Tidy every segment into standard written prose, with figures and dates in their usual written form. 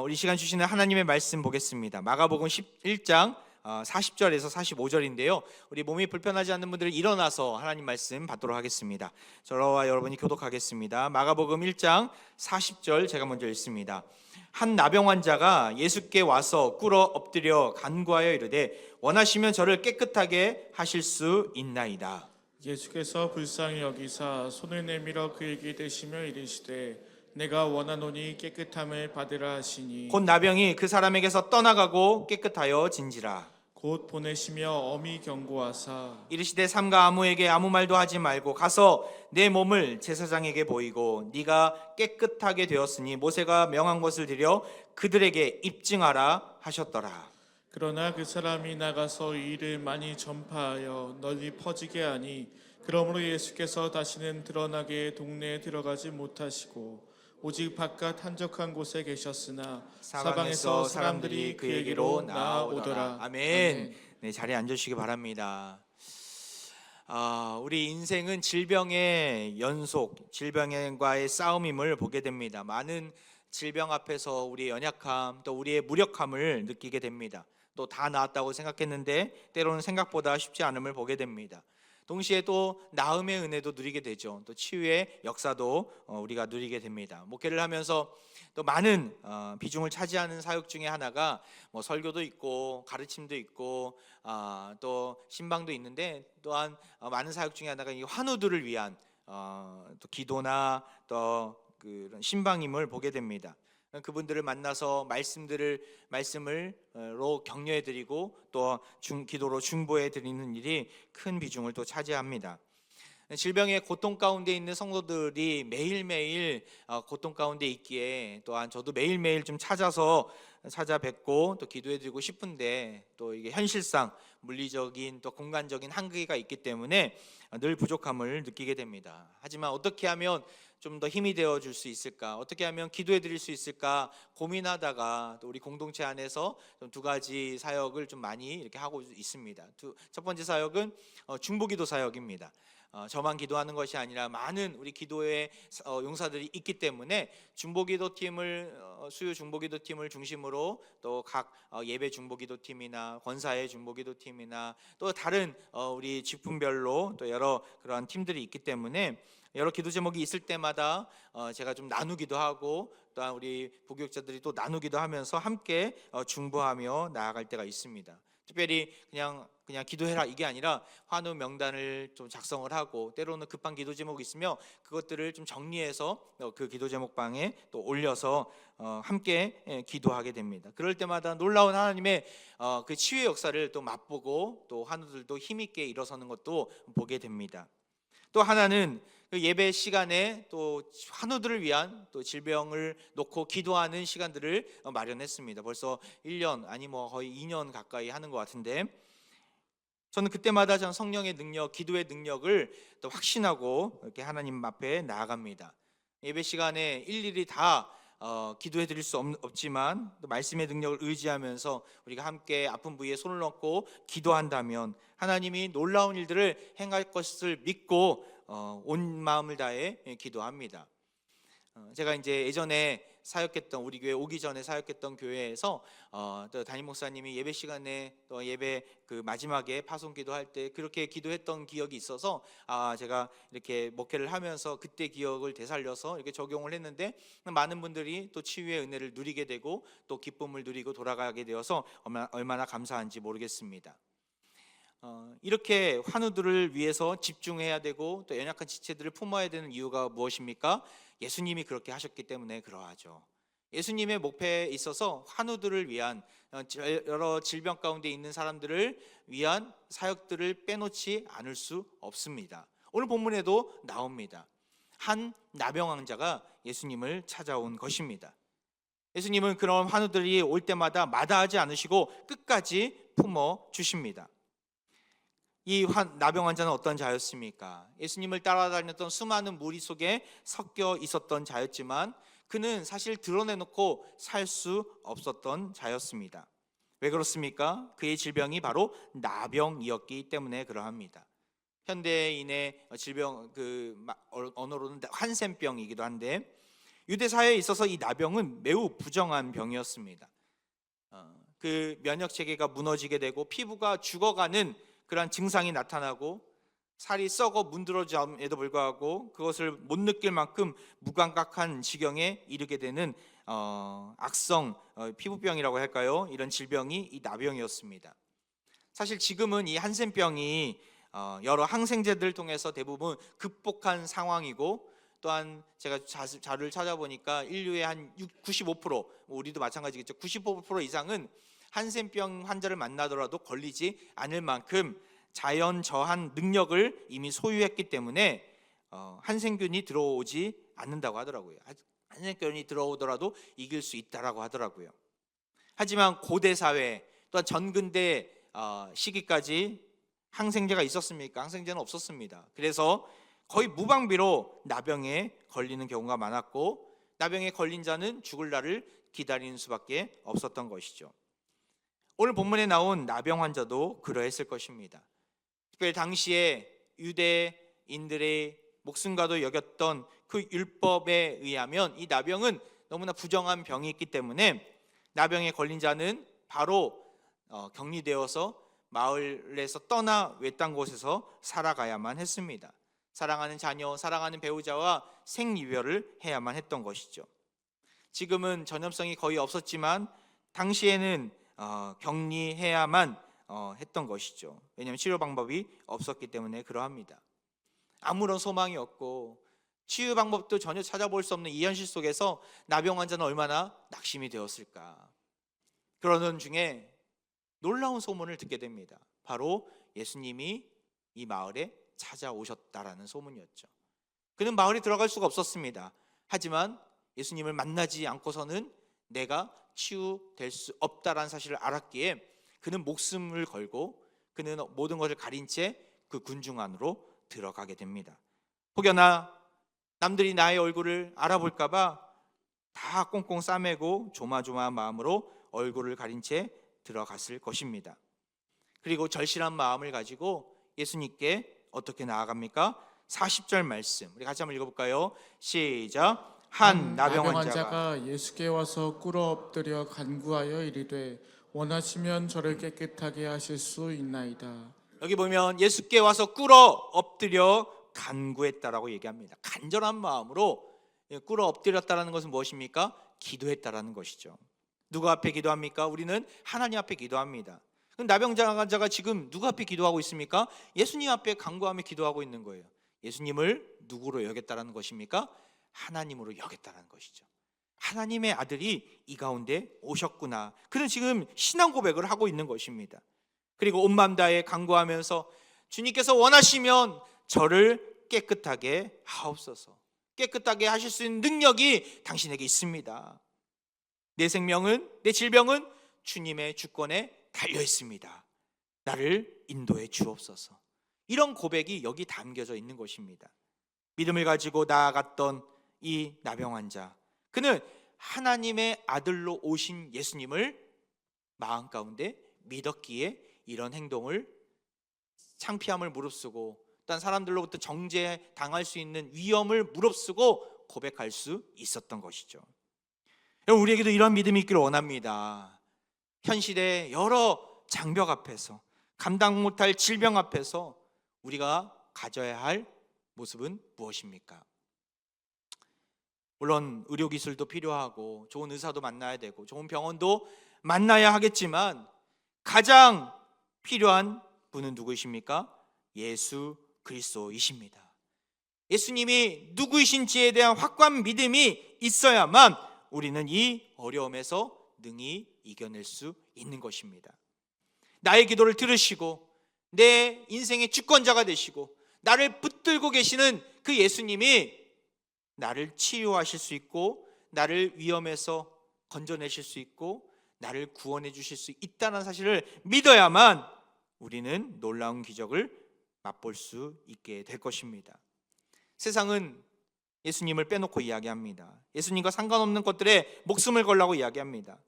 우리 시간 주시는 하나님의 말씀 보겠습니다. 마가복음 11장 40절에서 45절인데요. 우리 몸이 불편하지 않는 분들은 일어나서 하나님 말씀 받도록 하겠습니다. 저와 여러분이 교독하겠습니다. 마가복음 1장 40절 제가 먼저 읽습니다. 한 나병 환자가 예수께 와서 꿇어 엎드려 간구하여 이르되 원하시면 저를 깨끗하게 하실 수 있나이다. 예수께서 불쌍히 여기사 손을 내밀어 그에게 대시며 이르시되 내가 원하노니 깨끗함을 받으라 하시니 곧 나병이 그 사람에게서 떠나가고 깨끗하여 진지라. 곧 보내시며 엄히 경고하사 이르시되 삼가 아무에게 아무 말도 하지 말고 가서 내 몸을 제사장에게 보이고 네가 깨끗하게 되었으니 모세가 명한 것을 드려 그들에게 입증하라 하셨더라. 그러나 그 사람이 나가서 이 일을 많이 전파하여 널리 퍼지게 하니 그러므로 예수께서 다시는 드러나게 동네에 들어가지 못하시고 오직 바깥 한적한 곳에 계셨으나 사방에서 사람들이 그에게로 나아오더라. 아멘. 네, 자리에 앉으시기 바랍니다. 우리 인생은 질병의 연속, 질병과의 싸움임을 보게 됩니다. 많은 질병 앞에서 우리의 연약함, 또 우리의 무력함을 느끼게 됩니다. 또 다 나았다고 생각했는데 때로는 생각보다 쉽지 않음을 보게 됩니다. 동시에 또 나음의 은혜도 누리게 되죠. 또 치유의 역사도 우리가 누리게 됩니다. 목회를 하면서 또 많은 비중을 차지하는 사역 중에 하나가 뭐 설교도 있고 가르침도 있고 또 신방도 있는데 또한 많은 사역 중에 하나가 이 환우들을 위한 또 기도나 또 그런 신방임을 보게 됩니다. 그분들을 만나서 말씀으로 격려해드리고 또 기도로 중보해드리는 일이 큰 비중을 또 차지합니다. 질병의 고통 가운데 있는 성도들이 매일매일 고통 가운데 있기에 또한 저도 매일매일 좀 찾아뵙고 또 기도해드리고 싶은데 또 이게 현실상 물리적인 또 공간적인 한계가 있기 때문에 늘 부족함을 느끼게 됩니다. 하지만 어떻게 하면 좀 더 힘이 되어 줄 수 있을까? 어떻게 하면 기도해 드릴 수 있을까? 고민하다가 또 우리 공동체 안에서 좀 두 가지 사역을 좀 많이 이렇게 하고 있습니다. 첫 번째 사역은 중보기도 사역입니다. 저만 기도하는 것이 아니라 많은 우리 기도의 용사들이 있기 때문에 수요 중보기도팀을 중심으로 또 각 예배 중보기도팀이나 권사의 중보기도팀이나 또 다른 우리 직분별로 또 여러 그러한 팀들이 있기 때문에 여러 기도 제목이 있을 때마다 제가 좀 나누기도 하고 또한 우리 부교육자들이 또 나누기도 하면서 함께 중보하며 나아갈 때가 있습니다. 특별히 그냥 기도해라 이게 아니라 환우 명단을 좀 작성을 하고 때로는 급한 기도 제목이 있으며 그것들을 좀 정리해서 그 기도 제목방에 또 올려서 함께 기도하게 됩니다. 그럴 때마다 놀라운 하나님의 그 치유의 역사를 또 맛보고 또 환우들도 힘있게 일어서는 것도 보게 됩니다. 또 하나는 그 예배 시간에 또 환우들을 위한 또 질병을 놓고 기도하는 시간들을 마련했습니다. 벌써 1년 아니 뭐 거의 2년 가까이 하는 것 같은데 저는 그때마다 전 성령의 능력, 기도의 능력을 또 확신하고 이렇게 하나님 앞에 나아갑니다. 예배 시간에 일일이 다 기도해 드릴 수 없지만 또 말씀의 능력을 의지하면서 우리가 함께 아픈 부위에 손을 얹고 기도한다면 하나님이 놀라운 일들을 행할 것을 믿고 온 마음을 다해 기도합니다. 제가 이제 예전에 사역했던 우리 교회 오기 전에 사역했던 교회에서 또 담임 목사님이 예배 시간에 또 예배 그 마지막에 파송 기도할 때 그렇게 기도했던 기억이 있어서 제가 이렇게 목회를 하면서 그때 기억을 되살려서 이렇게 적용을 했는데 많은 분들이 또 치유의 은혜를 누리게 되고 또 기쁨을 누리고 돌아가게 되어서 얼마나 감사한지 모르겠습니다. 이렇게 환우들을 위해서 집중해야 되고 또 연약한 지체들을 품어야 되는 이유가 무엇입니까? 예수님이 그렇게 하셨기 때문에 그러하죠. 예수님의 목표에 있어서 환우들을 위한 여러 질병 가운데 있는 사람들을 위한 사역들을 빼놓지 않을 수 없습니다. 오늘 본문에도 나옵니다. 한 나병 환자가 예수님을 찾아온 것입니다. 예수님은 그런 환우들이 올 때마다 마다하지 않으시고 끝까지 품어 주십니다. 이 나병 환자는 어떤 자였습니까? 예수님을 따라다녔던 수많은 무리 속에 섞여 있었던 자였지만 그는 사실 드러내놓고 살 수 없었던 자였습니다. 왜 그렇습니까? 그의 질병이 바로 나병이었기 때문에 그러합니다. 현대인의 질병 언어로는 한센병이기도 한데 유대 사회에 있어서 이 나병은 매우 부정한 병이었습니다. 그 면역 체계가 무너지게 되고 피부가 죽어가는 그러한 증상이 나타나고 살이 썩어 문드러짐에도 불구하고 그것을 못 느낄 만큼 무감각한 지경에 이르게 되는 악성 피부병이라고 할까요? 이런 질병이 이 나병이었습니다. 사실 지금은 이 한센병이 여러 항생제들을 통해서 대부분 극복한 상황이고, 또한 제가 자료를 찾아보니까 인류의 한 95%, 우리도 마찬가지겠죠. 95% 이상은 한센병 환자를 만나더라도 걸리지 않을 만큼 자연 저한 능력을 이미 소유했기 때문에 한센균이 들어오지 않는다고 하더라고요. 한센균이 들어오더라도 이길 수 있다라고 하더라고요. 하지만 고대 사회 또한 전근대 시기까지 항생제가 있었습니까? 항생제는 없었습니다. 그래서 거의 무방비로 나병에 걸리는 경우가 많았고, 나병에 걸린 자는 죽을 날을 기다리는 수밖에 없었던 것이죠. 오늘 본문에 나온 나병 환자도 그러했을 것입니다. 특별히 당시에 유대인들의 목숨과도 여겼던 그 율법에 의하면 이 나병은 너무나 부정한 병이 있기 때문에 나병에 걸린 자는 바로 격리되어서 마을에서 떠나 외딴 곳에서 살아가야만 했습니다. 사랑하는 자녀, 사랑하는 배우자와 생이별을 해야만 했던 것이죠. 지금은 전염성이 거의 없었지만 당시에는 격리해야만 했던 것이죠. 왜냐하면 치료 방법이 없었기 때문에 그러합니다. 아무런 소망이 없고 치유 방법도 전혀 찾아볼 수 없는 이 현실 속에서 나병 환자는 얼마나 낙심이 되었을까. 그러던 중에 놀라운 소문을 듣게 됩니다. 바로 예수님이 이 마을에 찾아오셨다라는 소문이었죠. 그는 마을에 들어갈 수가 없었습니다. 하지만 예수님을 만나지 않고서는 내가 치유될 수 없다라는 사실을 알았기에 그는 목숨을 걸고 그는 모든 것을 가린 채 그 군중 안으로 들어가게 됩니다. 혹여나 남들이 나의 얼굴을 알아볼까 봐 다 꽁꽁 싸매고 조마조마한 마음으로 얼굴을 가린 채 들어갔을 것입니다. 그리고 절실한 마음을 가지고 예수님께 어떻게 나아갑니까? 40절 말씀 우리 같이 한번 읽어볼까요? 시작. 한 나병 환자가 예수께 와서 꿇어 엎드려 간구하여 이르되 원하시면 저를 깨끗하게 하실 수 있나이다. 여기 보면 예수께 와서 꿇어 엎드려 간구했다라고 얘기합니다. 간절한 마음으로 꿇어 엎드렸다라는 것은 무엇입니까? 기도했다라는 것이죠. 누구 앞에 기도합니까? 우리는 하나님 앞에 기도합니다. 그럼 나병 환자가 지금 누구 앞에 기도하고 있습니까? 예수님 앞에 간구하며 기도하고 있는 거예요. 예수님을 누구로 여겼다라는 것입니까? 하나님으로 여겼다라는 것이죠. 하나님의 아들이 이 가운데 오셨구나. 그는 지금 신앙 고백을 하고 있는 것입니다. 그리고 온 마음 다해 간구하면서 주님께서 원하시면 저를 깨끗하게 하옵소서. 깨끗하게 하실 수 있는 능력이 당신에게 있습니다. 내 생명은, 내 질병은 주님의 주권에 달려 있습니다. 나를 인도해 주옵소서. 이런 고백이 여기 담겨져 있는 것입니다. 믿음을 가지고 나아갔던 이 나병 환자, 그는 하나님의 아들로 오신 예수님을 마음 가운데 믿었기에 이런 행동을, 창피함을 무릅쓰고 또한 사람들로부터 정죄당할 수 있는 위험을 무릅쓰고 고백할 수 있었던 것이죠. 우리에게도 이런 믿음이 있기를 원합니다. 현실의 여러 장벽 앞에서, 감당 못할 질병 앞에서 우리가 가져야 할 모습은 무엇입니까? 물론 의료기술도 필요하고 좋은 의사도 만나야 되고 좋은 병원도 만나야 하겠지만 가장 필요한 분은 누구이십니까? 예수 그리스도이십니다. 예수님이 누구이신지에 대한 확고한 믿음이 있어야만 우리는 이 어려움에서 능히 이겨낼 수 있는 것입니다. 나의 기도를 들으시고 내 인생의 주권자가 되시고 나를 붙들고 계시는 그 예수님이 나를 치유하실 수 있고 나를 위험에서 건져내실 수 있고 나를 구원해 주실 수 있다는 사실을 믿어야만 우리는 놀라운 기적을 맛볼 수 있게 될 것입니다. 세상은 예수님을 빼놓고 이야기합니다. 예수님과 상관없는 것들에 목숨을 걸라고 이야기합니다.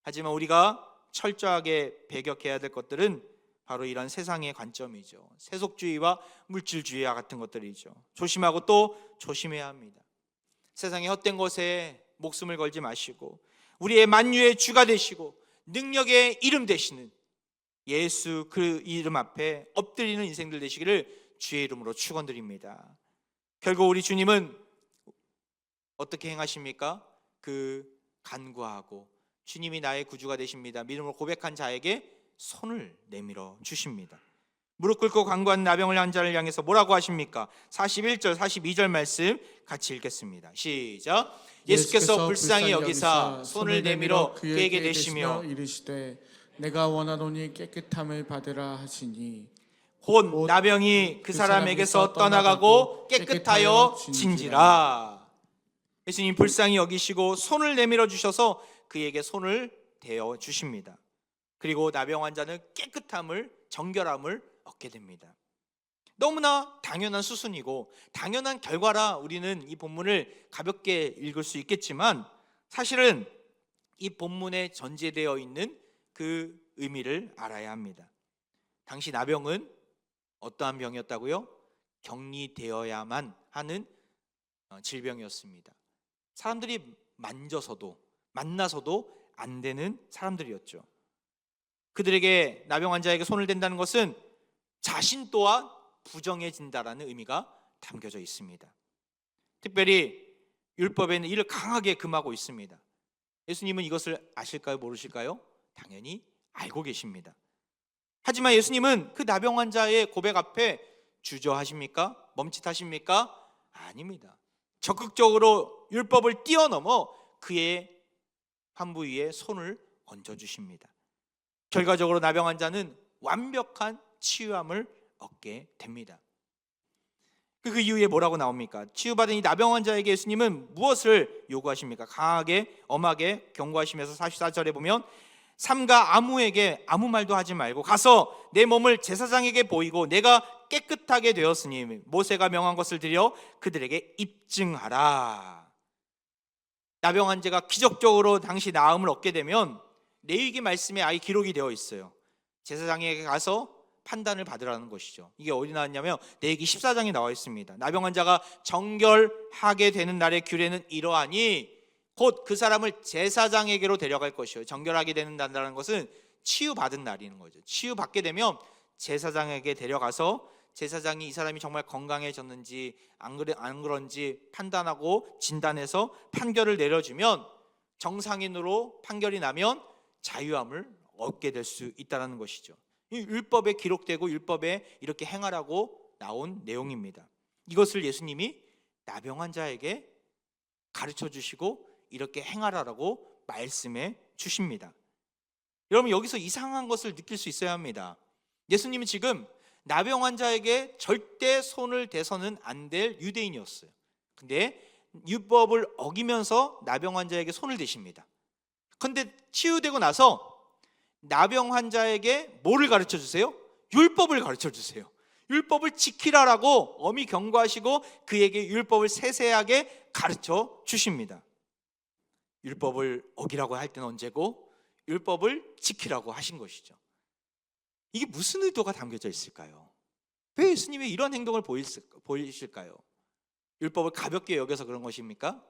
하지만 우리가 철저하게 배격해야 될 것들은 바로 이런 세상의 관점이죠. 세속주의와 물질주의와 같은 것들이죠. 조심하고 또 조심해야 합니다. 세상의 헛된 것에 목숨을 걸지 마시고 우리의 만유의 주가 되시고 능력의 이름 되시는 예수 그 이름 앞에 엎드리는 인생들 되시기를 주의 이름으로 축원드립니다. 결국 우리 주님은 어떻게 행하십니까? 그 간구하고 주님이 나의 구주가 되십니다 믿음으로 고백한 자에게 손을 내밀어 주십니다. 무릎 꿇고 간구한 나병을 한 자를 향해서 뭐라고 하십니까? 41절 42절 말씀 같이 읽겠습니다. 시작. 예수께서 불쌍히 여기사 손을 내밀어 그에게 대시며 이르시되 내가 원하노니 깨끗함을 받으라 하시니 곧 나병이 그 사람에게서 떠나가고 깨끗하여 진지라. 예수님 불쌍히 여기시고 손을 내밀어 주셔서 그에게 손을 대어 주십니다. 그리고 나병 환자는 깨끗함을, 정결함을 얻게 됩니다. 너무나 당연한 수순이고 당연한 결과라 우리는 이 본문을 가볍게 읽을 수 있겠지만 사실은 이 본문에 전제되어 있는 그 의미를 알아야 합니다. 당시 나병은 어떠한 병이었다고요? 격리되어야만 하는 질병이었습니다. 사람들이 만져서도 만나서도 안 되는 사람들이었죠. 그들에게 나병 환자에게 손을 댄다는 것은 자신 또한 부정해진다라는 의미가 담겨져 있습니다. 특별히 율법에는 이를 강하게 금하고 있습니다. 예수님은 이것을 아실까요? 모르실까요? 당연히 알고 계십니다. 하지만 예수님은 그 나병 환자의 고백 앞에 주저하십니까? 멈칫하십니까? 아닙니다. 적극적으로 율법을 뛰어넘어 그의 환부 위에 손을 얹어주십니다. 결과적으로 나병 환자는 완벽한 치유함을 얻게 됩니다. 그 이후에 뭐라고 나옵니까? 치유받은 이 나병 환자에게 예수님은 무엇을 요구하십니까? 강하게 엄하게 경고하시면서 44절에 보면 삼가 아무에게 아무 말도 하지 말고 가서 내 몸을 제사장에게 보이고 내가 깨끗하게 되었으니 모세가 명한 것을 드려 그들에게 입증하라. 나병 환자가 기적적으로 당시 나음을 얻게 되면 레위기 말씀에 아예 기록이 되어 있어요. 제사장에게 가서 판단을 받으라는 것이죠. 이게 어디 나왔냐면 레위기 14장에 나와 있습니다. 나병 환자가 정결하게 되는 날의 규례는 이러하니 곧 그 사람을 제사장에게로 데려갈 것이요. 정결하게 되는다는 것은 치유받은 날이는 거죠. 치유받게 되면 제사장에게 데려가서 제사장이 이 사람이 정말 건강해졌는지 안 그런지 판단하고 진단해서 판결을 내려주면 정상인으로 판결이 나면 자유함을 얻게 될 수 있다는 것이죠. 이 율법에 기록되고 율법에 이렇게 행하라고 나온 내용입니다. 이것을 예수님이 나병 환자에게 가르쳐 주시고 이렇게 행하라라고 말씀해 주십니다. 여러분 여기서 이상한 것을 느낄 수 있어야 합니다. 예수님은 지금 나병 환자에게 절대 손을 대서는 안 될 유대인이었어요. 근데 율법을 어기면서 나병 환자에게 손을 대십니다. 근데 치유되고 나서 나병 환자에게 뭐를 가르쳐 주세요? 율법을 가르쳐 주세요. 율법을 지키라라고 엄히 경고하시고 그에게 율법을 세세하게 가르쳐 주십니다. 율법을 어기라고 할 때는 언제고 율법을 지키라고 하신 것이죠. 이게 무슨 의도가 담겨져 있을까요? 왜 예수님이 이런 행동을 보이실까요? 율법을 가볍게 여겨서 그런 것입니까?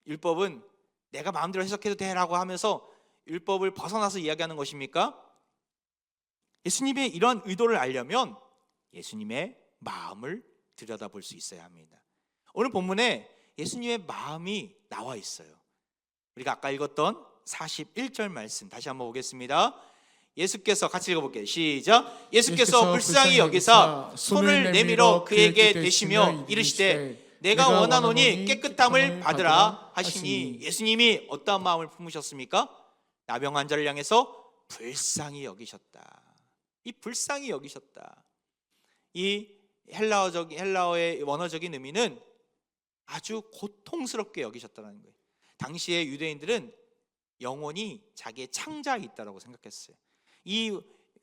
율법은 내가 마음대로 해석해도 되라고 하면서 율법을 벗어나서 이야기하는 것입니까? 예수님의 이런 의도를 알려면 예수님의 마음을 들여다볼 수 있어야 합니다. 오늘 본문에 예수님의 마음이 나와 있어요. 우리가 아까 읽었던 41절 말씀 다시 한번 보겠습니다. 예수께서 같이 읽어볼게요. 시작. 예수께서 불쌍히 여기사 손을 내밀어 그에게 대시며 이르시되 내가 원하노니 깨끗함을 받으라 하시니 예수님이 어떠한 마음을 품으셨습니까? 나병 환자를 향해서 불쌍히 여기셨다. 이 불쌍히 여기셨다. 이 헬라어의 원어적인 의미는 아주 고통스럽게 여기셨다는 거예요. 당시의 유대인들은 영혼이 자기의 창자에 있다고 생각했어요. 이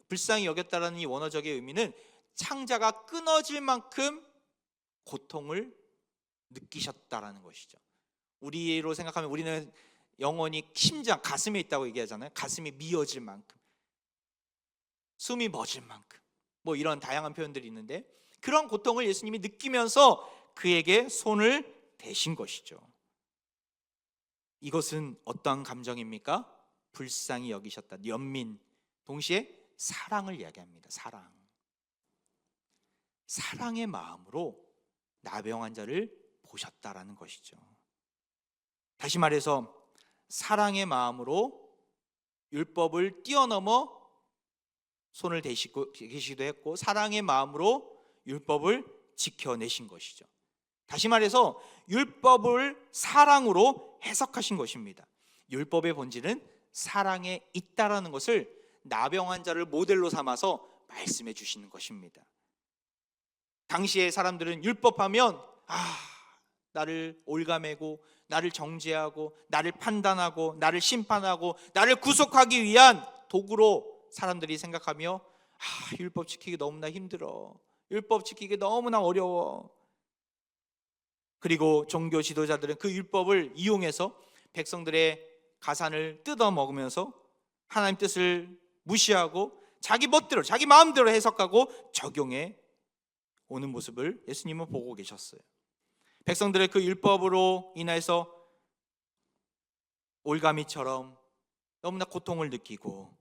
불쌍히 여겼다라는 이 원어적인 의미는 창자가 끊어질 만큼 고통을 느끼셨다라는 것이죠. 우리로 생각하면 우리는 영혼이 심장, 가슴에 있다고 얘기하잖아요. 가슴이 미어질 만큼, 숨이 멎을 만큼, 뭐 이런 다양한 표현들이 있는데 그런 고통을 예수님이 느끼면서 그에게 손을 대신 것이죠. 이것은 어떠한 감정입니까? 불쌍히 여기셨다, 연민, 동시에 사랑을 이야기합니다. 사랑의 마음으로 나병 환자를 보셨다라는 것이죠. 다시 말해서 사랑의 마음으로 율법을 뛰어넘어 손을 대시고 계시기도 했고, 사랑의 마음으로 율법을 지켜내신 것이죠. 다시 말해서 율법을 사랑으로 해석하신 것입니다. 율법의 본질은 사랑에 있다라는 것을 나병 환자를 모델로 삼아서 말씀해 주시는 것입니다. 당시의 사람들은 율법하면 나를 올가매고 나를 정죄하고 나를 판단하고 나를 심판하고 나를 구속하기 위한 도구로 사람들이 생각하며 율법 지키기 너무나 힘들어, 율법 지키기 너무나 어려워. 그리고 종교 지도자들은 그 율법을 이용해서 백성들의 가산을 뜯어 먹으면서 하나님 뜻을 무시하고 자기 멋대로 자기 마음대로 해석하고 적용해 오는 모습을 예수님은 보고 계셨어요. 백성들의 그 율법으로 인해서 올가미처럼 너무나 고통을 느끼고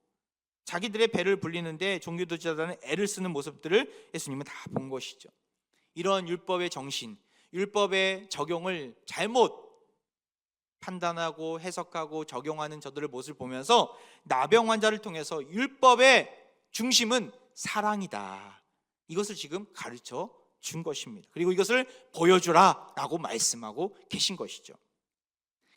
자기들의 배를 불리는데 종교 지도자들은 애를 쓰는 모습들을 예수님은 다 본 것이죠. 이런 율법의 정신, 율법의 적용을 잘못 판단하고 해석하고 적용하는 저들의 모습을 보면서 나병 환자를 통해서 율법의 중심은 사랑이다, 이것을 지금 가르쳐 준 것입니다. 그리고 이것을 보여주라 라고 말씀하고 계신 것이죠.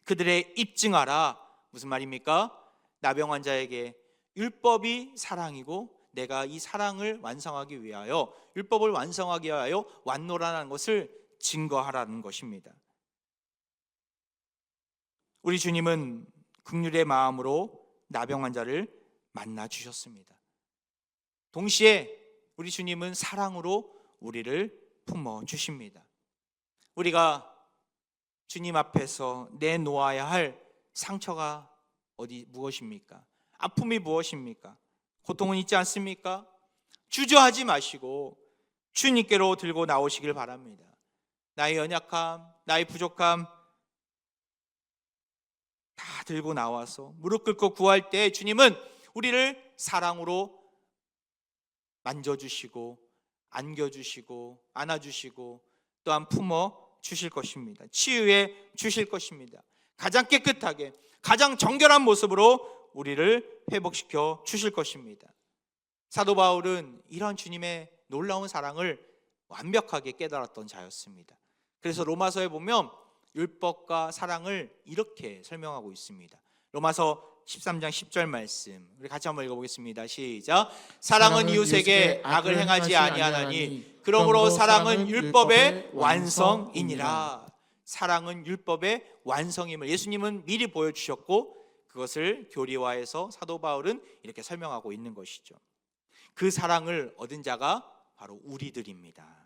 그들의 입증하라, 무슨 말입니까? 나병 환자에게 율법이 사랑이고 내가 이 사랑을 완성하기 위하여, 율법을 완성하기 위하여 왔노라는 것을 증거하라는 것입니다. 우리 주님은 긍휼의 마음으로 나병 환자를 만나 주셨습니다. 동시에 우리 주님은 사랑으로 우리를 품어 주십니다. 우리가 주님 앞에서 내놓아야 할 상처가 무엇입니까? 아픔이 무엇입니까? 고통은 있지 않습니까? 주저하지 마시고 주님께로 들고 나오시길 바랍니다. 나의 연약함, 나의 부족함 다 들고 나와서 무릎 꿇고 구할 때 주님은 우리를 사랑으로 만져주시고 안겨주시고 안아주시고 또한 품어 주실 것입니다. 치유해 주실 것입니다. 가장 깨끗하게 가장 정결한 모습으로 우리를 회복시켜 주실 것입니다. 사도 바울은 이런 주님의 놀라운 사랑을 완벽하게 깨달았던 자였습니다. 그래서 로마서에 보면 율법과 사랑을 이렇게 설명하고 있습니다. 로마서 13장 10절 말씀 우리 같이 한번 읽어보겠습니다. 시작. 사랑은 이웃에게 악을 행하지 아니하나니 그러므로 사랑은 율법의 완성이니라. 사랑은 율법의 완성임을 예수님은 미리 보여주셨고 그것을 교리화해서 사도 바울은 이렇게 설명하고 있는 것이죠. 그 사랑을 얻은 자가 바로 우리들입니다.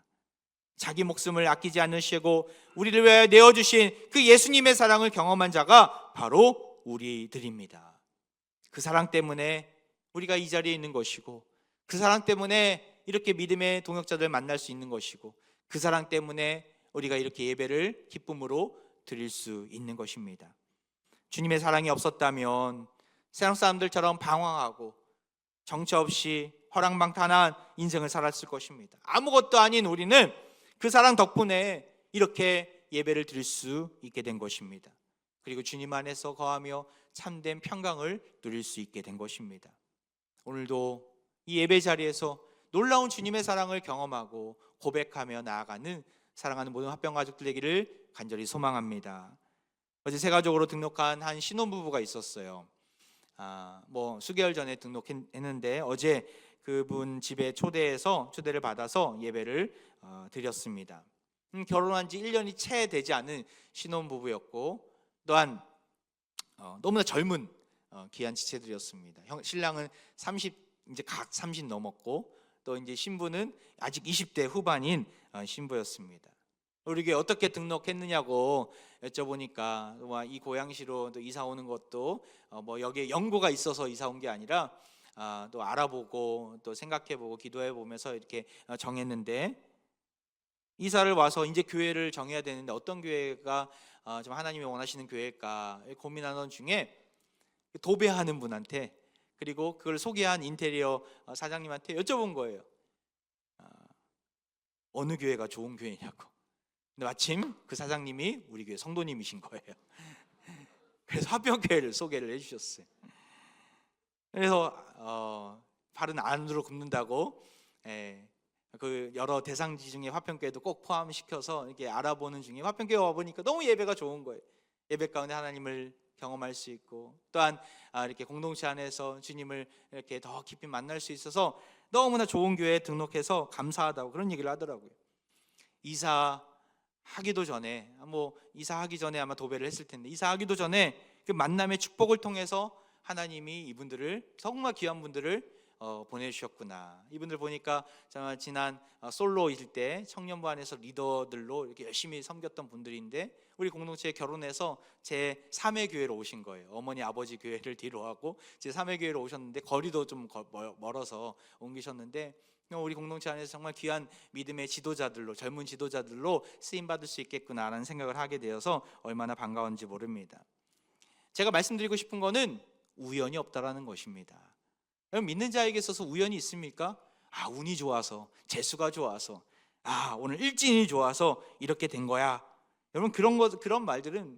자기 목숨을 아끼지 않으시고 우리를 위해 내어주신 그 예수님의 사랑을 경험한 자가 바로 우리들입니다. 그 사랑 때문에 우리가 이 자리에 있는 것이고 그 사랑 때문에 이렇게 믿음의 동역자들 만날 수 있는 것이고 그 사랑 때문에 우리가 이렇게 예배를 기쁨으로 드릴 수 있는 것입니다. 주님의 사랑이 없었다면 세상 사람들처럼 방황하고 정처 없이 허랑방탄한 인생을 살았을 것입니다. 아무것도 아닌 우리는 그 사랑 덕분에 이렇게 예배를 드릴 수 있게 된 것입니다. 그리고 주님 안에서 거하며 참된 평강을 누릴 수 있게 된 것입니다. 오늘도 이 예배 자리에서 놀라운 주님의 사랑을 경험하고 고백하며 나아가는 사랑하는 모든 화평 가족들 되기를 간절히 소망합니다. 어제 새 가족으로 등록한 한 신혼부부가 있었어요. 수개월 전에 등록했는데 어제 그분 집에 초대를 받아서 예배를 드렸습니다. 결혼한 지 1년이 채 되지 않은 신혼부부였고 또한 너무나 젊은 귀한 지체들이었습니다. 신랑은 30 넘었고 또 이제 신부는 아직 20대 후반인 신부였습니다. 우리 교회 어떻게 등록했느냐고 여쭤보니까 이 고양시로 또 이사 오는 것도 여기에 연고가 있어서 이사 온 게 아니라 또 알아보고 또 생각해보고 기도해보면서 이렇게 정했는데 이사를 와서 이제 교회를 정해야 되는데 어떤 교회가 좀 하나님이 원하시는 교회일까 고민하던 중에 도배하는 분한테, 그리고 그걸 소개한 인테리어 사장님한테 여쭤본 거예요. 어느 교회가 좋은 교회냐고. 근데 마침 그 사장님이 우리 교회 성도님이신 거예요. 그래서 화평교회를 소개를 해주셨어요. 그래서 발은 안으로 굽는다고, 그 여러 대상지 중에 화평교회도 꼭 포함시켜서 이렇게 알아보는 중에 화평교회 와보니까 너무 예배가 좋은 거예요. 예배 가운데 하나님을 경험할 수 있고, 또한 이렇게 공동체 안에서 주님을 이렇게 더 깊이 만날 수 있어서 너무나 좋은 교회에 등록해서 감사하다고 그런 얘기를 하더라고요. 이사하기도 전에, 이사하기 전에 아마 도배를 했을 텐데, 이사하기도 전에 그 만남의 축복을 통해서 하나님이 이분들을, 정말 귀한 분들을 보내주셨구나. 이분들 보니까 정말 지난 솔로일 때 청년부 안에서 리더들로 이렇게 열심히 섬겼던 분들인데, 우리 공동체에 결혼해서 제 3회 교회로 오신 거예요. 어머니 아버지 교회를 뒤로하고 제 3회 교회로 오셨는데, 거리도 좀 멀어서 옮기셨는데, 우리 공동체 안에서 정말 귀한 믿음의 지도자들로, 젊은 지도자들로 쓰임받을 수 있겠구나라는 생각을 하게 되어서 얼마나 반가운지 모릅니다. 제가 말씀드리고 싶은 거는 우연이 없다라는 것입니다. 여러분, 믿는 자에게 있어서 우연이 있습니까? 운이 좋아서, 재수가 좋아서, 오늘 일진이 좋아서 이렇게 된 거야. 여러분, 그런 말들은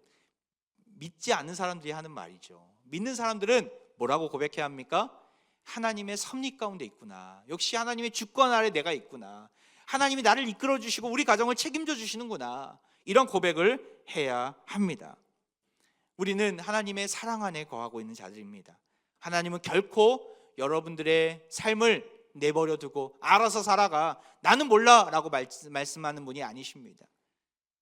믿지 않는 사람들이 하는 말이죠. 믿는 사람들은 뭐라고 고백해야 합니까? 하나님의 섭리 가운데 있구나. 역시 하나님의 주권 아래 내가 있구나. 하나님이 나를 이끌어 주시고 우리 가정을 책임져 주시는구나. 이런 고백을 해야 합니다. 우리는 하나님의 사랑 안에 거하고 있는 자들입니다. 하나님은 결코 여러분들의 삶을 내버려 두고 알아서 살아가, 나는 몰라 라고 말씀하는 분이 아니십니다.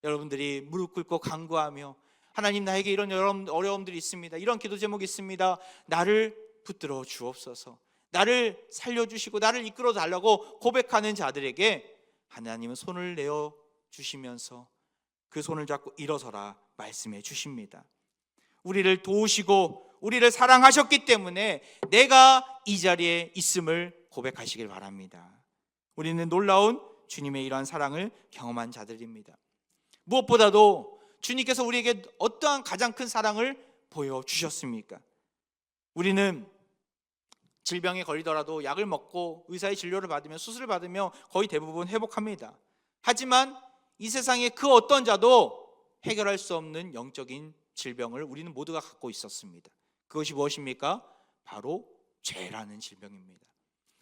여러분들이 무릎 꿇고 간구하며, 하나님, 나에게 이런 어려움들이 있습니다, 이런 기도 제목이 있습니다, 나를 붙들어 주옵소서, 나를 살려주시고 나를 이끌어 달라고 고백하는 자들에게 하나님은 손을 내어 주시면서 그 손을 잡고 일어서라 말씀해 주십니다. 우리를 도우시고 우리를 사랑하셨기 때문에 내가 이 자리에 있음을 고백하시길 바랍니다. 우리는 놀라운 주님의 이러한 사랑을 경험한 자들입니다. 무엇보다도 주님께서 우리에게 어떠한 가장 큰 사랑을 보여주셨습니까? 우리는 질병에 걸리더라도 약을 먹고 의사의 진료를 받으며 수술을 받으며 거의 대부분 회복합니다. 하지만 이 세상에 그 어떤 자도 해결할 수 없는 영적인 질병을 우리는 모두가 갖고 있었습니다. 그것이 무엇입니까? 바로 죄라는 질병입니다.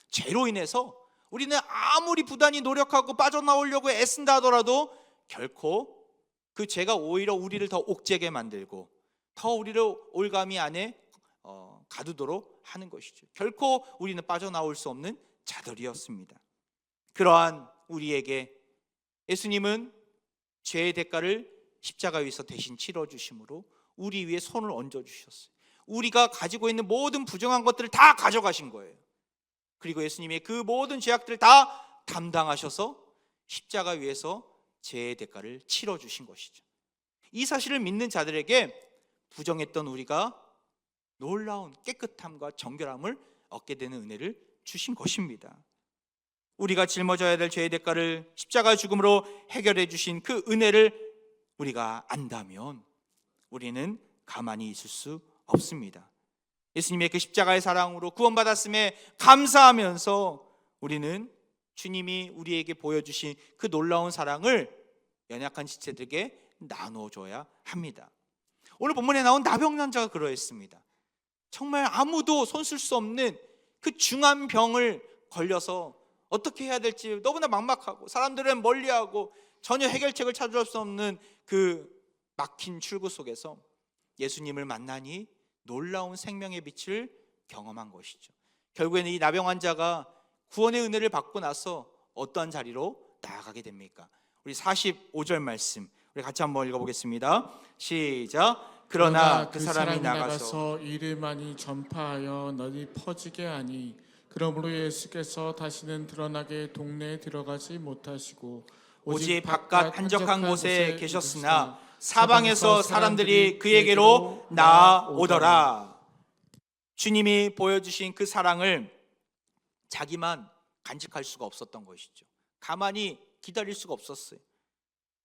죄로 인해서 우리는 아무리 부단히 노력하고 빠져나오려고 애쓴다 하더라도 결코 그 죄가 오히려 우리를 더 옥죄게 만들고 더 우리를 올가미 안에 가두도록 하는 것이죠. 결코 우리는 빠져나올 수 없는 자들이었습니다. 그러한 우리에게 예수님은 죄의 대가를 십자가 위에서 대신 치러주심으로 우리 위에 손을 얹어주셨어요. 우리가 가지고 있는 모든 부정한 것들을 다 가져가신 거예요. 그리고 예수님의 그 모든 죄악들을 다 담당하셔서 십자가 위에서 죄의 대가를 치러주신 것이죠. 이 사실을 믿는 자들에게 부정했던 우리가 놀라운 깨끗함과 정결함을 얻게 되는 은혜를 주신 것입니다. 우리가 짊어져야 될 죄의 대가를 십자가 죽음으로 해결해 주신 그 은혜를 우리가 안다면 우리는 가만히 있을 수 없습니다. 예수님의 그 십자가의 사랑으로 구원받았음에 감사하면서 우리는 주님이 우리에게 보여주신 그 놀라운 사랑을 연약한 지체들에게 나눠줘야 합니다. 오늘 본문에 나온 나병난자가 그러했습니다. 정말 아무도 손쓸 수 없는 그 중한 병을 걸려서 어떻게 해야 될지 너무나 막막하고 사람들은 멀리하고 전혀 해결책을 찾을 수 없는 그 막힌 출구 속에서 예수님을 만나니 놀라운 생명의 빛을 경험한 것이죠. 결국에는 이 나병 환자가 구원의 은혜를 받고 나서 어떠한 자리로 나아가게 됩니까? 우리 45절 말씀 우리 같이 한번 읽어보겠습니다. 시작. 그러나 그 사람이 나가서 이를 많이 전파하여 널리 퍼지게 하니 그러므로 예수께서 다시는 드러나게 동네에 들어가지 못하시고 오직 바깥 한적한 곳에 계셨으나 사방에서 사람들이 그에게로 나아오더라. 주님이 보여주신 그 사랑을 자기만 간직할 수가 없었던 것이죠. 가만히 기다릴 수가 없었어요.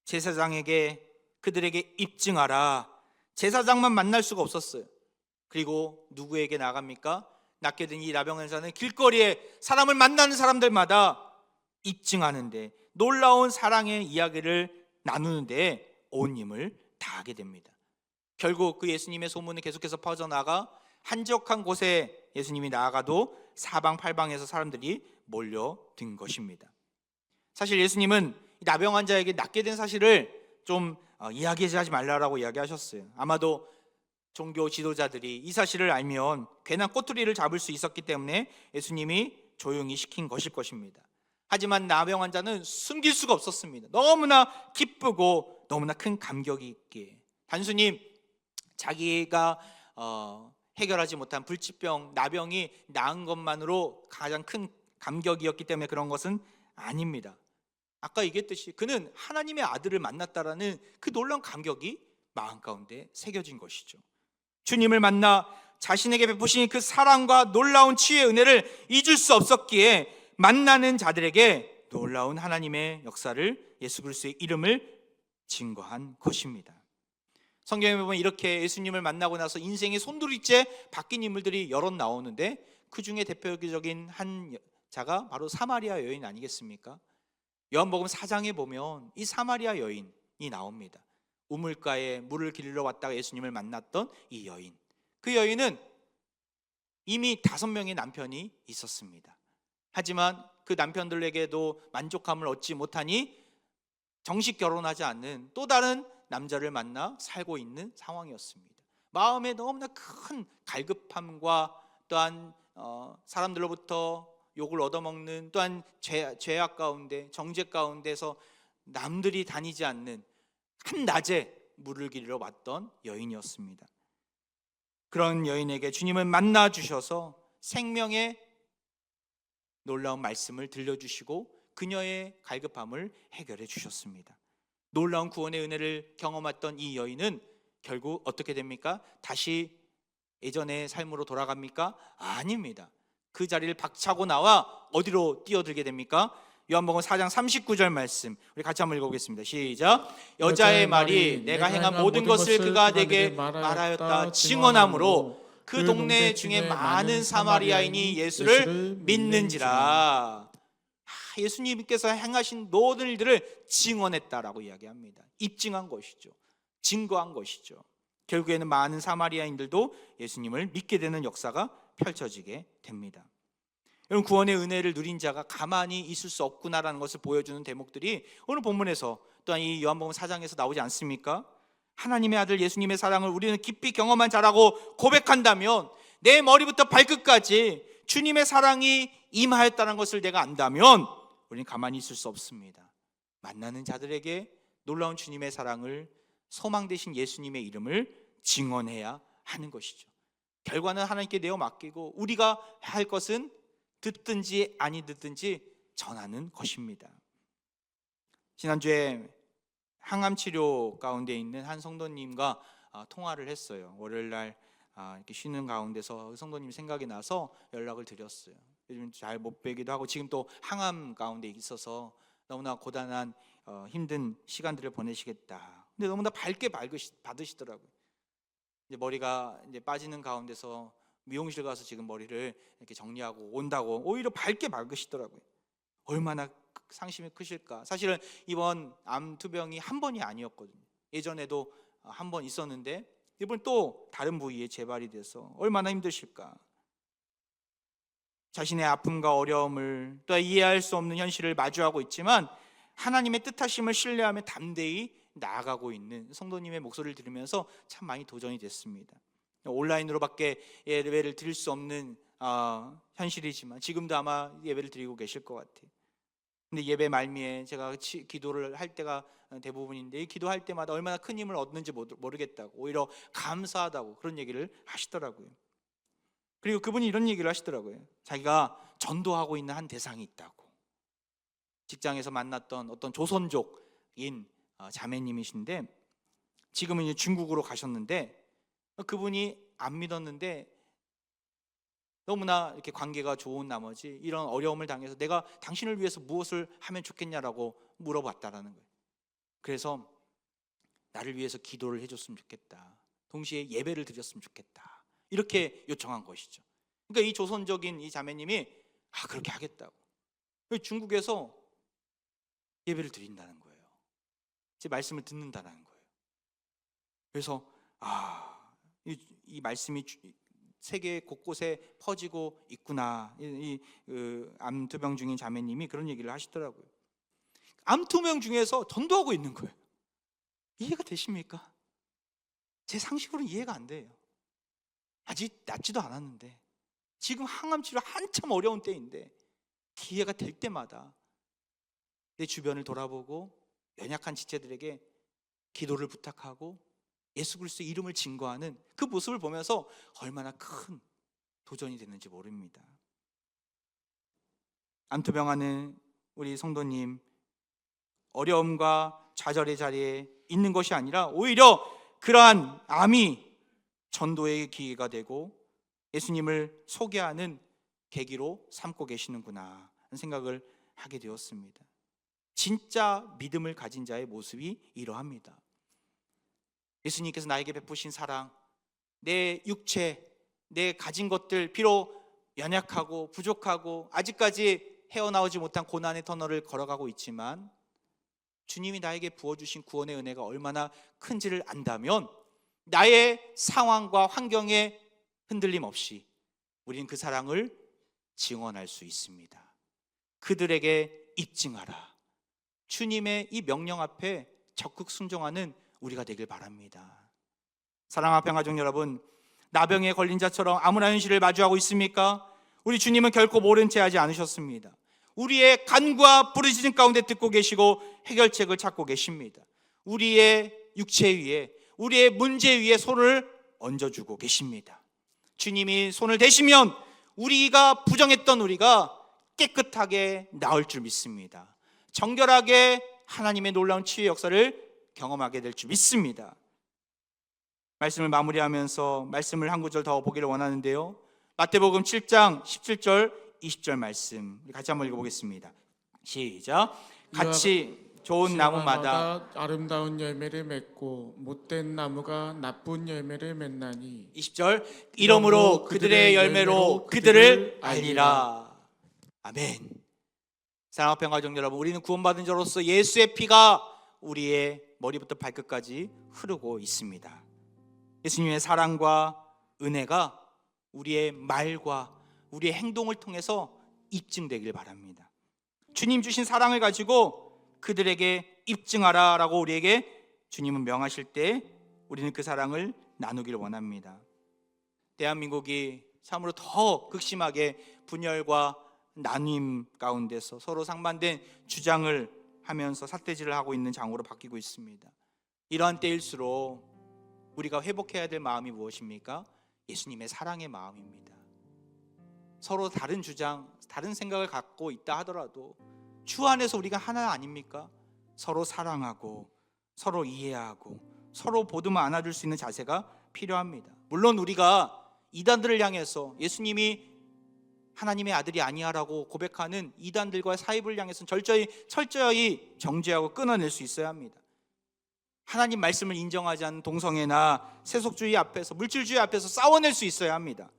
제사장에게 그들에게 입증하라. 제사장만 만날 수가 없었어요. 그리고 누구에게 나갑니까? 낫게 된 이 나병 환자는 길거리에 사람을 만나는 사람들마다 입증하는데, 놀라운 사랑의 이야기를 나누는데 온 힘을 다하게 됩니다. 결국 그 예수님의 소문은 계속해서 퍼져나가 한적한 곳에 예수님이 나아가도 사방팔방에서 사람들이 몰려든 것입니다. 사실 예수님은 이 나병 환자에게 낫게 된 사실을 좀 이야기하지 말라라고 이야기하셨어요. 아마도 종교 지도자들이 이 사실을 알면 괜한 꼬투리를 잡을 수 있었기 때문에 예수님이 조용히 시킨 것일 것입니다. 하지만 나병 환자는 숨길 수가 없었습니다. 너무나 기쁘고 너무나 큰 감격이 있기에 단순히 자기가 해결하지 못한 불치병, 나병이 나은 것만으로 가장 큰 감격이었기 때문에 그런 것은 아닙니다. 아까 얘기했듯이 그는 하나님의 아들을 만났다라는 그 놀라운 감격이 마음 가운데 새겨진 것이죠. 주님을 만나 자신에게 베푸신 그 사랑과 놀라운 치유의 은혜를 잊을 수 없었기에 만나는 자들에게 놀라운 하나님의 역사를, 예수 그리스도의 이름을 증거한 것입니다. 성경에 보면 이렇게 예수님을 만나고 나서 인생의 손두리째 바뀐 인물들이 여럿 나오는데 그 중에 대표적인 한 자가 바로 사마리아 여인 아니겠습니까? 요한복음 4장에 보면 이 사마리아 여인이 나옵니다. 우물가에 물을 길러 왔다가 예수님을 만났던 이 여인, 그 여인은 이미 5명의 남편이 있었습니다. 하지만 그 남편들에게도 만족함을 얻지 못하니 정식 결혼하지 않는 또 다른 남자를 만나 살고 있는 상황이었습니다. 마음에 너무나 큰 갈급함과 또한 사람들로부터 욕을 얻어먹는, 또한 죄악 가운데, 정죄 가운데서 남들이 다니지 않는 한낮에 물을 길러 왔던 여인이었습니다. 그런 여인에게 주님을 만나 주셔서 생명의 놀라운 말씀을 들려주시고 그녀의 갈급함을 해결해 주셨습니다. 놀라운 구원의 은혜를 경험했던 이 여인은 결국 어떻게 됩니까? 다시 예전의 삶으로 돌아갑니까? 아닙니다. 그 자리를 박차고 나와 어디로 뛰어들게 됩니까? 요한복음 4장 39절 말씀 우리 같이 한번 읽어보겠습니다. 시작. 여자의 말이 내가 행한 모든 것을 그가 내게 말하였다 증언하므로 그 동네 중에 많은 사마리아인이 예수를 믿는지라. 예수님께서 행하신 모든 일들을 증언했다라고 이야기합니다. 입증한 것이죠. 증거한 것이죠. 결국에는 많은 사마리아인들도 예수님을 믿게 되는 역사가 펼쳐지게 됩니다. 여러분, 구원의 은혜를 누린 자가 가만히 있을 수 없구나라는 것을 보여주는 대목들이 오늘 본문에서 또한 이 요한복음 4장에서 나오지 않습니까? 하나님의 아들 예수님의 사랑을 우리는 깊이 경험한 자라고 고백한다면, 내 머리부터 발끝까지 주님의 사랑이 임하였다는 것을 내가 안다면 우리는 가만히 있을 수 없습니다. 만나는 자들에게 놀라운 주님의 사랑을, 소망 되신 예수님의 이름을 증언해야 하는 것이죠. 결과는 하나님께 내어 맡기고 우리가 할 것은 듣든지 아니 듣든지 전하는 것입니다. 지난주에 항암 치료 가운데 있는 한 성도님과 통화를 했어요. 월요일 날 이렇게 쉬는 가운데서 성도님 생각이 나서 연락을 드렸어요. 요즘 잘 못 뵈기도 하고 지금 또 항암 가운데 있어서 너무나 고단한 힘든 시간들을 보내시겠다. 근데 너무나 밝게 받으시더라고요. 이제 머리가 이제 빠지는 가운데서 미용실 가서 지금 머리를 이렇게 정리하고 온다고 오히려 밝게 밝으시더라고요. 얼마나 상심이 크실까. 사실은 이번 암 투병이 한 번이 아니었거든요. 예전에도 한 번 있었는데 이번 또 다른 부위에 재발이 돼서 얼마나 힘드실까. 자신의 아픔과 어려움을 또 이해할 수 없는 현실을 마주하고 있지만 하나님의 뜻하심을 신뢰하며 담대히 나아가고 있는 성도님의 목소리를 들으면서 참 많이 도전이 됐습니다. 온라인으로밖에 예배를 드릴 수 없는 현실이지만 지금도 아마 예배를 드리고 계실 것 같아요. 근데 예배 말미에 제가 기도를 할 때가 대부분인데 이 기도할 때마다 얼마나 큰 힘을 얻는지 모르겠다고, 오히려 감사하다고 그런 얘기를 하시더라고요. 그리고 그분이 이런 얘기를 하시더라고요. 자기가 전도하고 있는 한 대상이 있다고. 직장에서 만났던 어떤 조선족인 자매님이신데 지금은 이제 중국으로 가셨는데 그분이 안 믿었는데 너무나 이렇게 관계가 좋은 나머지 이런 어려움을 당해서 내가 당신을 위해서 무엇을 하면 좋겠냐라고 물어봤다라는 거예요. 그래서 나를 위해서 기도를 해줬으면 좋겠다, 동시에 예배를 드렸으면 좋겠다, 이렇게 요청한 것이죠. 그러니까 이 조선적인 이 자매님이 그렇게 하겠다고 중국에서 예배를 드린다는 거예요. 제 말씀을 듣는다는 거예요. 그래서 이 말씀이 세계 곳곳에 퍼지고 있구나. 암투병 중인 자매님이 그런 얘기를 하시더라고요. 암투병 중에서 전도하고 있는 거예요. 이해가 되십니까? 제 상식으로는 이해가 안 돼요. 아직 낫지도 않았는데, 지금 항암 치료 한참 어려운 때인데, 기회가 될 때마다 내 주변을 돌아보고 연약한 지체들에게 기도를 부탁하고 예수 그리스도의 이름을 증거하는 그 모습을 보면서 얼마나 큰 도전이 됐는지 모릅니다. 암투병하는 우리 성도님, 어려움과 좌절의 자리에 있는 것이 아니라 오히려 그러한 암이 전도의 기회가 되고 예수님을 소개하는 계기로 삼고 계시는구나 하는 생각을 하게 되었습니다. 진짜 믿음을 가진 자의 모습이 이러합니다. 예수님께서 나에게 베푸신 사랑, 내 육체, 내 가진 것들, 비록 연약하고 부족하고 아직까지 헤어나오지 못한 고난의 터널을 걸어가고 있지만 주님이 나에게 부어주신 구원의 은혜가 얼마나 큰지를 안다면 나의 상황과 환경에 흔들림 없이 우리는 그 사랑을 증언할 수 있습니다. 그들에게 입증하라. 주님의 이 명령 앞에 적극 순종하는 우리가 되길 바랍니다. 사랑하는 평화종 여러분, 나병에 걸린 자처럼 아무나 현실을 마주하고 있습니까? 우리 주님은 결코 모른 채 하지 않으셨습니다. 우리의 간과 부르짖음 가운데 듣고 계시고 해결책을 찾고 계십니다. 우리의 육체 위에, 우리의 문제 위에 손을 얹어주고 계십니다. 주님이 손을 대시면 우리가 부정했던 우리가 깨끗하게 나을 줄 믿습니다. 정결하게 하나님의 놀라운 치유의 역사를 경험하게 될 줄 믿습니다. 말씀을 마무리하면서 말씀을 한 구절 더 보기를 원하는데요, 마태복음 7장 17절 20절 말씀 같이 한번 읽어보겠습니다. 시작. 같이 좋은 나무마다 아름다운 열매를 맺고 못된 나무가 나쁜 열매를 맺나니 20절 이러므로 그들의 열매로 그들을 알리라. 아멘. 사랑하는 평화종 여러분, 우리는 구원받은 자로서 예수의 피가 우리의 머리부터 발끝까지 흐르고 있습니다. 예수님의 사랑과 은혜가 우리의 말과 우리의 행동을 통해서 입증되길 바랍니다. 주님 주신 사랑을 가지고 그들에게 입증하라 라고 우리에게 주님은 명하실 때 우리는 그 사랑을 나누기를 원합니다. 대한민국이 참으로 더 극심하게 분열과 나눔 가운데서 서로 상반된 주장을 하면서 삿대질을 하고 있는 장으로 바뀌고 있습니다. 이러한 때일수록 우리가 회복해야 될 마음이 무엇입니까? 예수님의 사랑의 마음입니다. 서로 다른 주장, 다른 생각을 갖고 있다 하더라도 주 안에서 우리가 하나 아닙니까? 서로 사랑하고 서로 이해하고 서로 보듬어 안아줄 수 있는 자세가 필요합니다. 물론 우리가 이단들을 향해서 예수님이 하나님의 아들이 아니야라고 고백하는 이단들과 사입을 향해서는 철저히 정죄하고 끊어낼 수 있어야 합니다. 하나님 말씀을 인정하지 않는 동성애나 세속주의 앞에서, 물질주의 앞에서 싸워낼 수 있어야 합니다.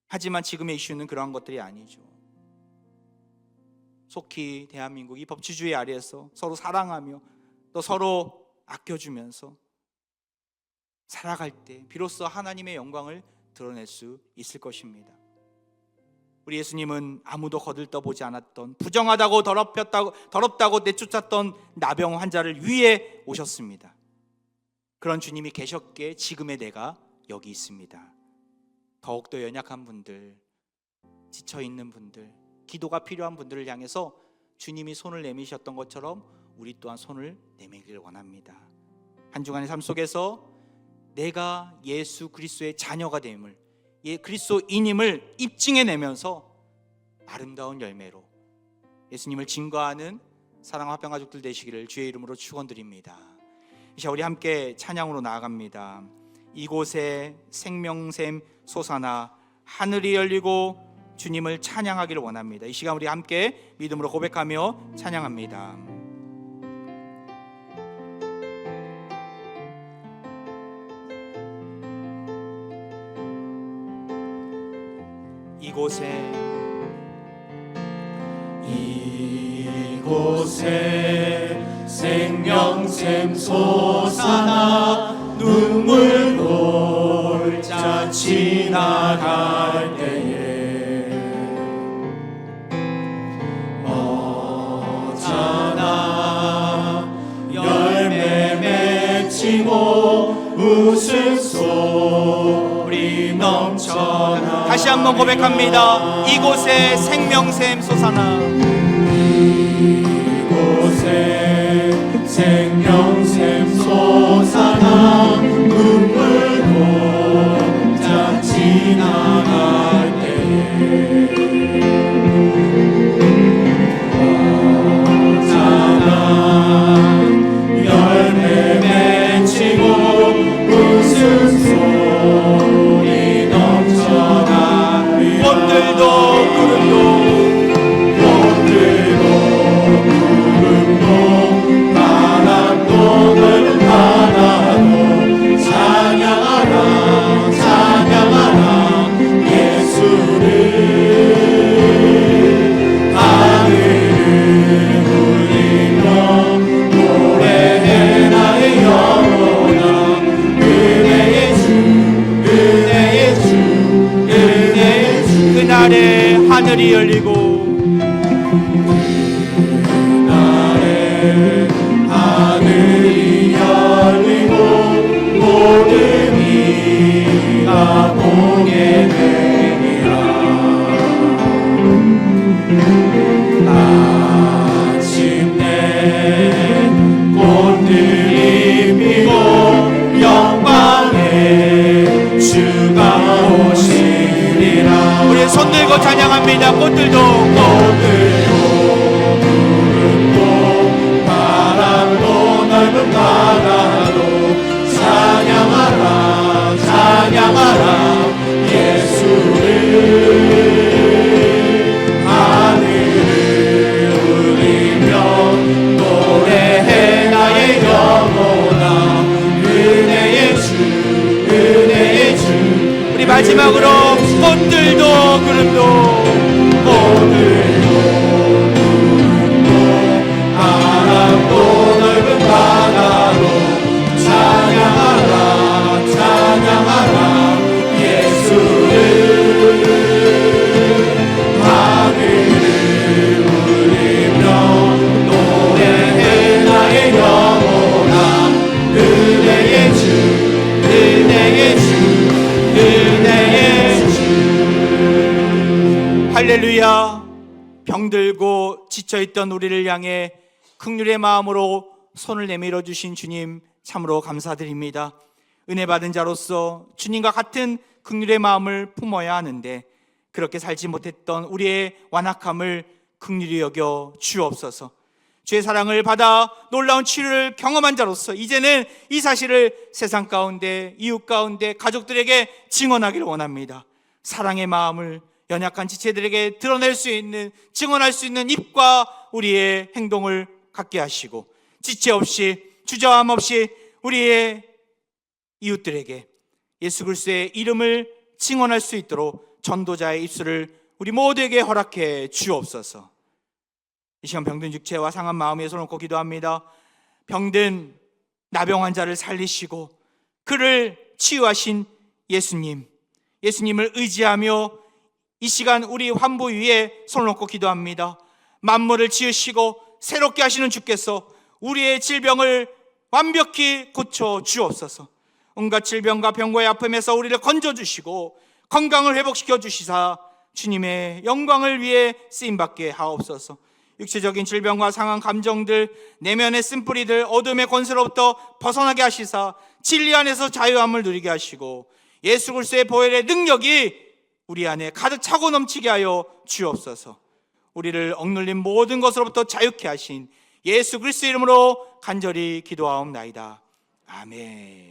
하지만 지금의 이슈는 그러한 것들이 아니죠. 속히 대한민국이 법치주의 아래에서 서로 사랑하며 또 서로 아껴주면서 살아갈 때 비로소 하나님의 영광을 드러낼 수 있을 것입니다. 우리 예수님은 아무도 거들떠보지 않았던, 부정하다고 더럽다고 내쫓았던 나병 환자를 위해 오셨습니다. 그런 주님이 계셨기에 지금의 내가 여기 있습니다. 더욱더 연약한 분들, 지쳐있는 분들, 기도가 필요한 분들을 향해서 주님이 손을 내미셨던 것처럼 우리 또한 손을 내밀기를 원합니다. 한 주간의 삶 속에서 내가 예수 그리스도의 자녀가 됨을, 그리스도인임을 입증해내면서 아름다운 열매로 예수님을 증거하는 사랑과 화평 가족들 되시기를 주의 이름으로 축원드립니다. 이제 우리 함께 찬양으로 나아갑니다. 이곳에 생명샘 솟아나 하늘이 열리고 주님을 찬양하기를 원합니다. 이 시간 우리 함께 믿음으로 고백하며 찬양합니다. 이곳에 생명샘 솟아나 눈물 골짜 지나갈 때에 어쩌나 열매 맺히고 웃음소리 넘쳐나. 다시 한번 고백합니다. 이곳에 생명샘 솟아나. 이곳에 생명샘 솟아나 눈물 골짜 지나갈 때에 어쩌나 열매 맺히고 웃음소리 넘쳐나. 꽃들도 구름도 바람도 넓은 바다도 찬양하라 찬양하라 예수를. 하늘을 울리며 노래해 나의 영혼아. 은혜의 주 은혜의 주 은혜의 주. 그날에 하늘이 열리고 하늘이 열리고 모든 이가 보게 되리라. 마침내 꽃들이 피고 영광의 주가 오시리라. 우리 손 들고 찬양합니다. 꽃들도 바람도 넓은 바다도 찬양하라 찬양하라 예수를. 하늘을 울리며 노래해 나의 영혼아. 은혜의 주 은혜의 주. 우리 마지막으로 꽃들도 구름도 바람도 넓은 바다로 찬양하라 찬양하라 예수를. 하늘을 울리며 노래해 나의 영혼아. 은혜의 주 은혜의 주 은혜의 주. 할렐루야. 병들고 지쳐있던 우리를 향해 긍휼의 마음으로 손을 내밀어 주신 주님 참으로 감사드립니다. 은혜 받은 자로서 주님과 같은 긍휼의 마음을 품어야 하는데 그렇게 살지 못했던 우리의 완악함을 긍휼히 여겨 주옵소서. 주의 사랑을 받아 놀라운 치유를 경험한 자로서 이제는 이 사실을 세상 가운데 이웃 가운데 가족들에게 증언하기를 원합니다. 사랑의 마음을 연약한 지체들에게 드러낼 수 있는 증언할 수 있는 입과 우리의 행동을 갖게 하시고 지체 없이 주저함 없이 우리의 이웃들에게 예수 그리스도의 이름을 증언할 수 있도록 전도자의 입술을 우리 모두에게 허락해 주옵소서. 이 시간 병든 육체와 상한 마음에 손을 얹고 기도합니다. 병든 나병 환자를 살리시고 그를 치유하신 예수님을 의지하며 이 시간 우리 환부 위에 손을 얹고 기도합니다. 만물을 지으시고 새롭게 하시는 주께서 우리의 질병을 완벽히 고쳐 주옵소서. 온갖 질병과 병과의 아픔에서 우리를 건져주시고 건강을 회복시켜 주시사 주님의 영광을 위해 쓰임받게 하옵소서. 육체적인 질병과 상한 감정들, 내면의 쓴뿌리들, 어둠의 권세로부터 벗어나게 하시사 진리 안에서 자유함을 누리게 하시고 예수 그리스도의 보혈의 능력이 우리 안에 가득 차고 넘치게 하여 주옵소서. 우리를 억눌린 모든 것으로부터 자유케 하신 예수 그리스도 이름으로 간절히 기도하옵나이다. 아멘.